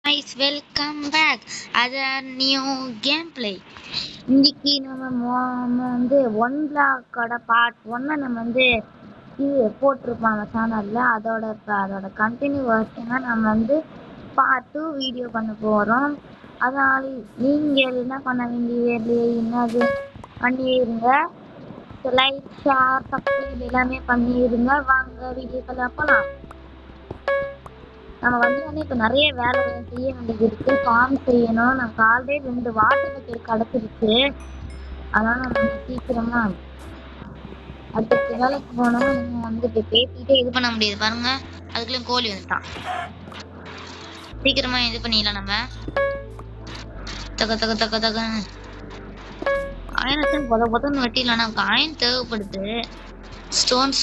guys, welcome back as a new gameplay. இன்னைக்கு நம்ம வந்து ஒன் பிளாக்கோட பார்ட் ஒன்னை நம்ம வந்து இது போட்டிருப்பாங்க சேனல்ல அதோட கண்டினியூ வெர்ஷனா நம்ம வந்து பார்ட் 2 வீடியோ பண்ண போறோம். அதனால நீங்கள் என்ன பண்ண வேண்டியது என்னது பண்ணிருங்க, லைக் ஷேர் சப்ஸ்கிரைப் எல்லாமே பண்ணிருங்க. வாங்க வீடியோக்கெல்லாம் போலாம். நம்ம வந்து இப்போ நிறைய வேலை செய்ய வேண்டியது இருக்கு. ஃபார்ம் செய்யணும். நமக்கு ஆல்ரெடி 2 வாட்டர் பக்கெட் கிடச்சிருச்சு. அதனால நம்ம சீக்கிரமா அடுத்த வேலைக்கு போனோம். நம்ம வந்து இப்போ பேசிக்கிட்டே இது பண்ண முடியாது பாருங்க. அதுக்குள்ளேயும் கோழி வந்துட்டான். சீக்கிரமா இது பண்ணிடலாம். நம்ம தக்க தக்க தக்க தக்க அயனத்தையும் பொதன்னு வெட்டிடலாம். நமக்கு அயன் தேவைப்படுது. ஸ்டோன்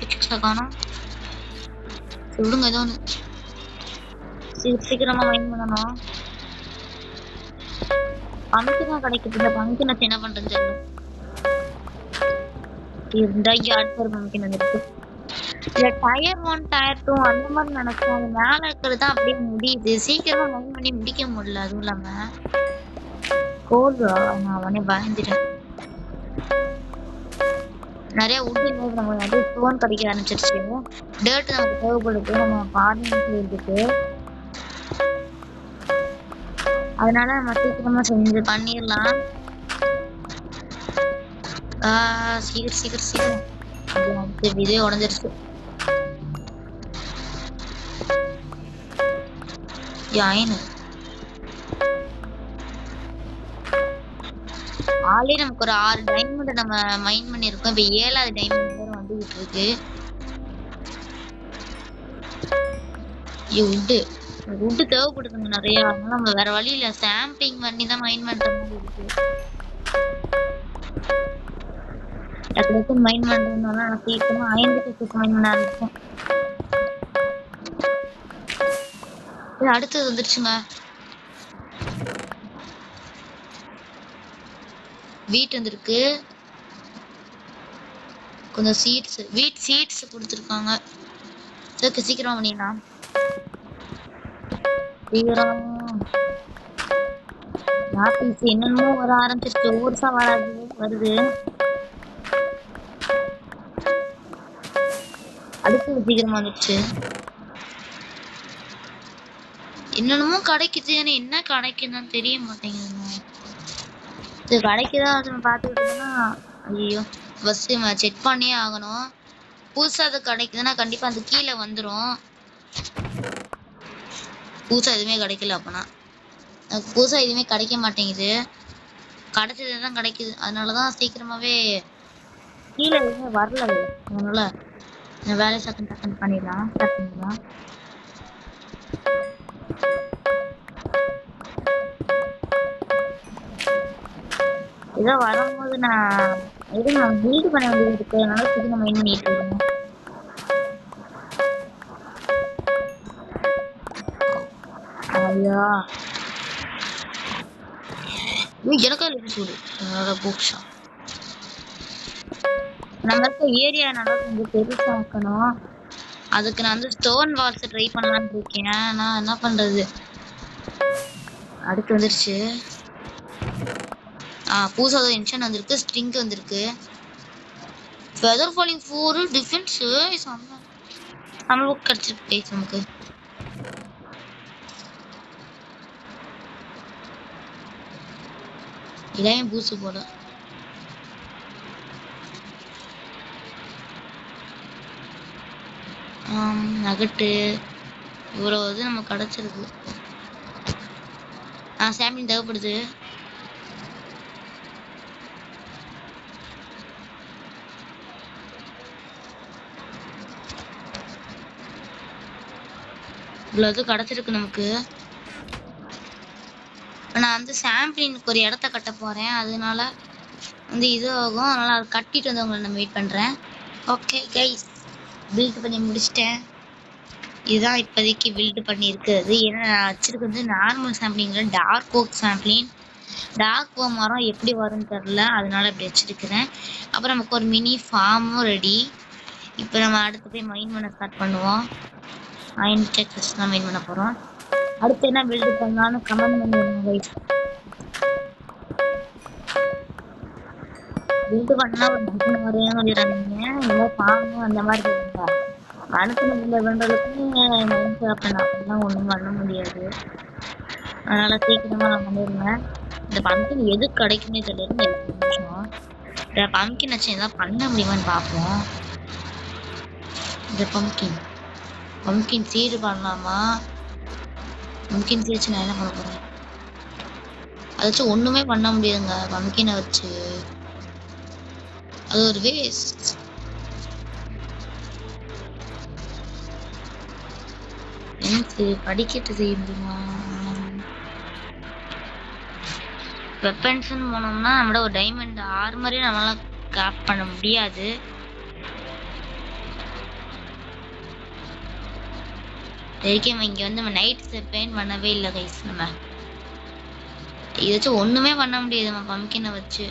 பிக்சர்ஸை காணும். விடுங்க ஏதோ ஒன்று சீக்கிரமா மைண்ட் பண்ணணும். பங்கினா கிடைக்குது. இந்த பங்கினை என்ன பண்றது தெரியல. இந்த அடுத்த பங்கின் வந்துருக்கு. இல்ல டயர் 1 டயர் 2 அந்த மாதிரி நினைச்சோம். அது மேல இருக்கிறது தான் அப்படியே முடியுது. சீக்கிரமா மைண்ட் பண்ணி முடிக்க முடியல. அதுவும் இல்லாம கோல்டா நான் அவனே பயந்துட்டேன். நிறைய உட்டு நம்ம நிறைய ஸ்டோன் கிடைக்க ஆரம்பிச்சிருச்சு. டேர்ட் நமக்கு தேவைப்படுது. நம்ம பார்லிமெண்ட்ல இருக்கு. அதனால நம்ம சீக்கிரமா செஞ்சு பண்ணிடலாம். சீக்கிரம் இதே உடஞ்சிருச்சு. ஆல்ரெடி நமக்கு ஒரு 6 டைமண்ட் நம்ம மைண்ட் பண்ணிருக்கோம். இப்ப 7வது டைமண்ட் வேற வந்துகிட்டு இருக்கு. உட்டு தேவைப்படுதுங்க நிறைய. அதனால நம்ம வேற வழி இல்ல, சாம்பிளிங் பண்ணி தான் மைண்ட் பண்ற மாதிரி இருக்கு. அதுக்கு மைண்ட் பண்றதுனால நான் சீக்கிரமா 5 மைண்ட் பண்ண ஆரம்பிச்சேன். அடுத்தது வந்துருச்சுங்க. வீட் வந்துருக்கு. கொஞ்சம் வீட் சீட்ஸ் கொடுத்துருக்காங்க. சீக்கிரமா பண்ணிடலாம். என்னென்னமோ வர ஆரம்பிச்சிருச்சு. ஊர்சா வருது. அடுத்து சீக்கிரமா வந்துருச்சு. என்னென்னமோ கிடைக்குது. என்ன கிடைக்குதுன்னு தெரிய மாட்டேங்குதுங்க. இது கிடைக்குதா நம்ம பார்த்துக்கிட்டோம்னா ஐயோ பஸ் செக் பண்ணியே ஆகணும். புதுசா அது கிடைக்குதுன்னா கண்டிப்பா அது கீழே வந்துடும். புதுசா எதுவுமே கிடைக்கல. அப்பனா புதுசா எதுவுமே கிடைக்க மாட்டேங்குது. கிடைச்சதுதான் கிடைக்குது. அதனாலதான் சீக்கிரமாவே கீழே எதுவுமே வரல. அதனால வேலையை டக்குன்னு பண்ணிடலாம். ஏதோ வரும்போது நான் பில்டு பண்ண வேண்டியது இருக்கு. அதனால சீக்கிரம் மைண்ட் பண்ணிட்டு இருக்கேன். ஐயா நம்ம இருக்க ஏரியா நல்லா கொஞ்சம் பெருசாக்கணும். அதுக்கு நான் வந்து ஸ்டோன் வால்ஸ் ட்ரை பண்ணலான்னு இருக்கேன். நான் என்ன பண்றது? அடுத்து வந்துருச்சு. புதுசா இன்ஷன் வந்திருக்கு. ஸ்ட்ரிங் வந்திருக்கு. ஃபெதர் ஃபாலிங் 4 டிஃபென்ஸ் நமக்கு கிடைச்சிருக்கு. நமக்கு இதையும் பூசு போட நகட்டு இவ்வளவு நமக்கு கிடைச்சிருக்கு. சாம்பிளிங் தேவைப்படுது. இவ்வளவு கிடைச்சிருக்கு நமக்கு. நான் வந்து சாம்பிளிங்க்கு ஒரு இடத்த கட்ட போறேன். அதனால வந்து இது ஆகும். அதனால அதை கட்டிட்டு வந்து உங்களை நான் வெயிட் பண்றேன். ஓகே கைஸ், பில்ட் பண்ணி முடிச்சிட்டேன். இதுதான் இப்போதைக்கு பில்டு பண்ணியிருக்கிறது. ஏன்னா நான் வச்சிருக்கிறது நார்மல் சாம்பிளிங்ல dark oak sampling. Dark oak மரம் எப்படி வரும்னு தெரில, அதனால இப்படி வச்சிருக்கிறேன். அப்புறம் நமக்கு ஒரு மினி ஃபார்மும் ரெடி. இப்போ நம்ம அடுத்து போய் மைண்ட் பண்ண ஸ்டார்ட் பண்ணுவோம். அயன் டெக்ஸ் தான் மைண்ட் பண்ண போகிறோம். அடுத்து என்ன பில்டு பண்ணலாம்னு கமெண்ட் பண்ணிடுங்க கைஸ். பில்டு பண்ணா ஒரு மனுஷன் மாதிரியே சொல்லிடுறாங்க. இல்லை சாங் அந்த மாதிரி சொல்லுங்க. மனுஷன் பில்டு பண்றதுக்கு மைண்ட் பண்ண அப்படிலாம் ஒன்றும் பண்ண முடியாது. அதனால சீக்கிரமா நான் பண்ணிடுவேன். இந்த பம்கின் எது கிடைக்குமே தெரியல. நிமிஷம் இந்த பம்கின் வச்சு ஏதாவது பண்ண முடியுமான்னு பார்ப்போம். இந்த பம்கின் சீடு பண்ணலாமா? பம்கின் சீடு வச்சு நான் என்ன பண்ண போறேன்? அதை வச்சு ஒண்ணுமே பண்ண முடியாதுங்க. பம்கினை வச்சு அது ஒரு வேஸ்ட். எனக்கு படிக்கட்டு செய்ய முடியுமா? வெப்பன்ஸ்ன்னு போனோம்னா நம்மளோட ஒரு டைமண்ட் ஆர்மரே நம்மளால கிராஃப்ட் பண்ண முடியாது. நம்ம இங்க வந்து நம்ம நைட் பெயிண்ட் பண்ணவே இல்லை கைஸ். நம்ம இதை வச்சு ஒண்ணுமே பண்ண முடியாது நம்ம பம்கினை வச்சு.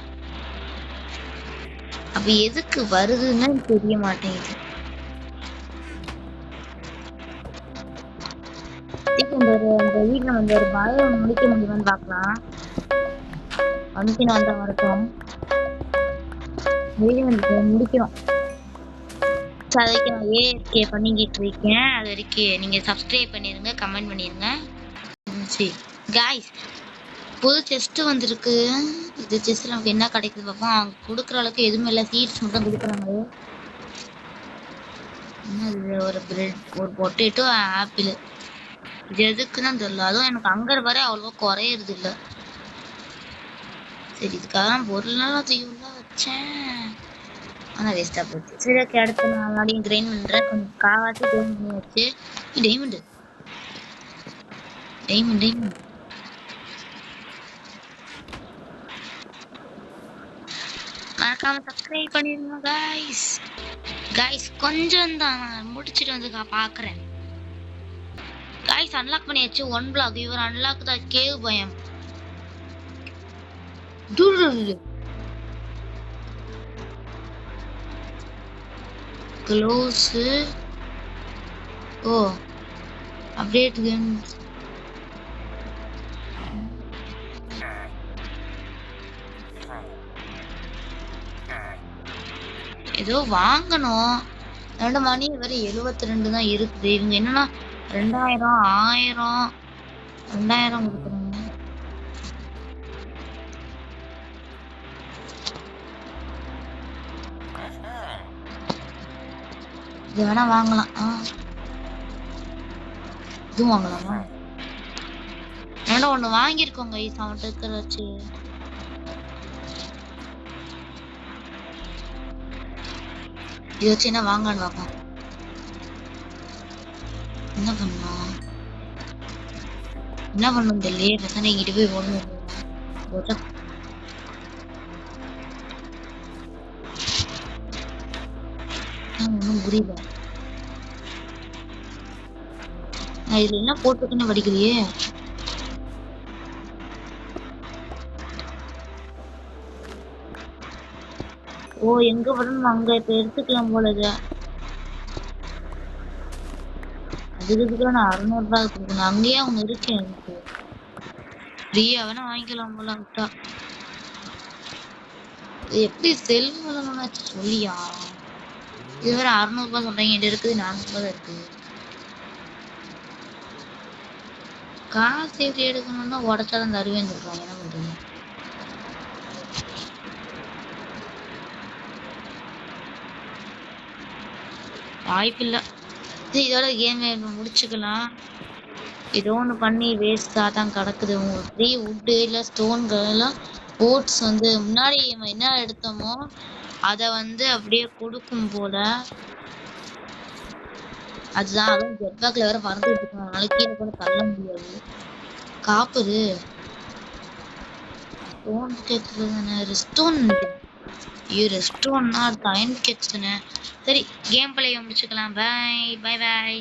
அப்ப எதுக்கு வருதுன்னு தெரிய மாட்டேங்குது. இந்த வீட்டுல வந்து ஒரு பயம் முடிக்க முடியுமான்னு பாக்கலாம். பம்கின் வந்தா வரட்டும். முடிக்கிறோம். அதுக்கு நான் ஏஎஸ்கே பண்ணிக்கிட்டு இருக்கேன். அது வரைக்கும் நீங்க சப்ஸ்கிரைப் பண்ணிருங்க, கமெண்ட் பண்ணிருங்க. சரி காய்ஸ், புது செஸ்ட் வந்திருக்கு. இது செஸ்ட்ல நமக்கு என்ன கிடைக்குது பார்ப்போம். அவங்க கொடுக்குற அளவுக்கு எதுவுமே இல்லை, சீட்ஸ் மட்டும் கொடுக்குறாங்க. என்ன ஒரு பிரெட், ஒரு பொட்டேட்டோ, ஆப்பிள். இது எதுக்குன்னு தெரியல. அதுவும் எனக்கு அங்க வரை அவ்வளவா குறையறது இல்லை. சரி இதுக்காக பொருள்லாம் தூக்கிலாம் வச்சேன், ஆனா வேஸ்டா போச்சு. சரி ஓகே, அடுத்து நான் மறுபடியும் கிரைண்ட் பண்றேன். கொஞ்சம் காவாச்சு கிரைண்ட் பண்ணி வச்சு. டைமண்ட் டைமண்ட் டைமண்ட் மறக்காம சப்ஸ்கிரைப் பண்ணிருங்க गाइस. கொஞ்சம் தான் முடிச்சிட்டு வந்து பாக்குறேன். गाइस அன்லாக் பண்ணியாச்சு 1 பிளாக். இவர் அன்லாக் தான் கேவ் பயம். க்ளோஸ். ஓ அப்டேட் கேம். ஏதோ வாங்கணும். 2 மணி வரை 72 தான் இருக்குது. இவங்க என்னன்னா 2000 1000 2000 கொடுக்குறாங்க. இது வேணா வாங்கலாம். இதுவும் வாங்கலாமா? வேணா ஒண்ணு வாங்கிருக்கோங்க. அவன் இருக்கிற வச்சு இது வச்சு என்ன வாங்கன்னு பார்ப்போம். என்ன பண்ணலாம், என்ன பண்ணும் தெரியலையே. பிரச்சனை இங்கிட்டு போய் ஓடணும். ஒன்றும் புரியல. நான் இதுல என்ன போட்டுருக்குன்னு படிக்கலையே. ஓ எங்க வரணும் அங்க இப்ப எடுத்துக்கலாம் போல. அதுக்கு நான் 600 ரூபாய் கொடுக்கணும். அங்கேயே அவங்க இருக்கேன். எனக்கு ஃப்ரீயா வேணா வாங்கிக்கலாம் போல விட்டா. எப்படி செல்வம் சொல்லியா? இது வேற 600 ரூபாய் சொல்றீங்க. இது இருக்குது 400 ரூபாய் இருக்கு. காசு எப்படி எடுக்கணும்னா உடச்சாதான் தருவேன்னு சொல்றாங்க. என்ன பண்றது? வாய்ப்பில்லை. இதோட கேம் முடிச்சுக்கலாம். ஏதோ ஒன்று பண்ணி வேஸ்டாக தான் கிடக்குது. உங்களுக்கு ஃப்ரீ வுட்டு இல்லை ஸ்டோன்கள் எல்லாம் ஓட்ஸ் வந்து முன்னாடி நம்ம என்ன எடுத்தோமோ அதை வந்து அப்படியே கொடுக்கும் போல. அதுதான் அதுவும் ஜெட் பேக்ல வேற பறந்துட்டு இருக்கோம். அதனால கீழே கூட தள்ள முடியாது. காப்புது ஸ்டோன் கேட்குறது தானே. ரெஸ்டோன் ரெஸ்டோன்னா டைம் கேட்குதுன்னு. சரி கேம் பிள்ளைய முடிச்சுக்கலாம். பாய் பாய் பாய்.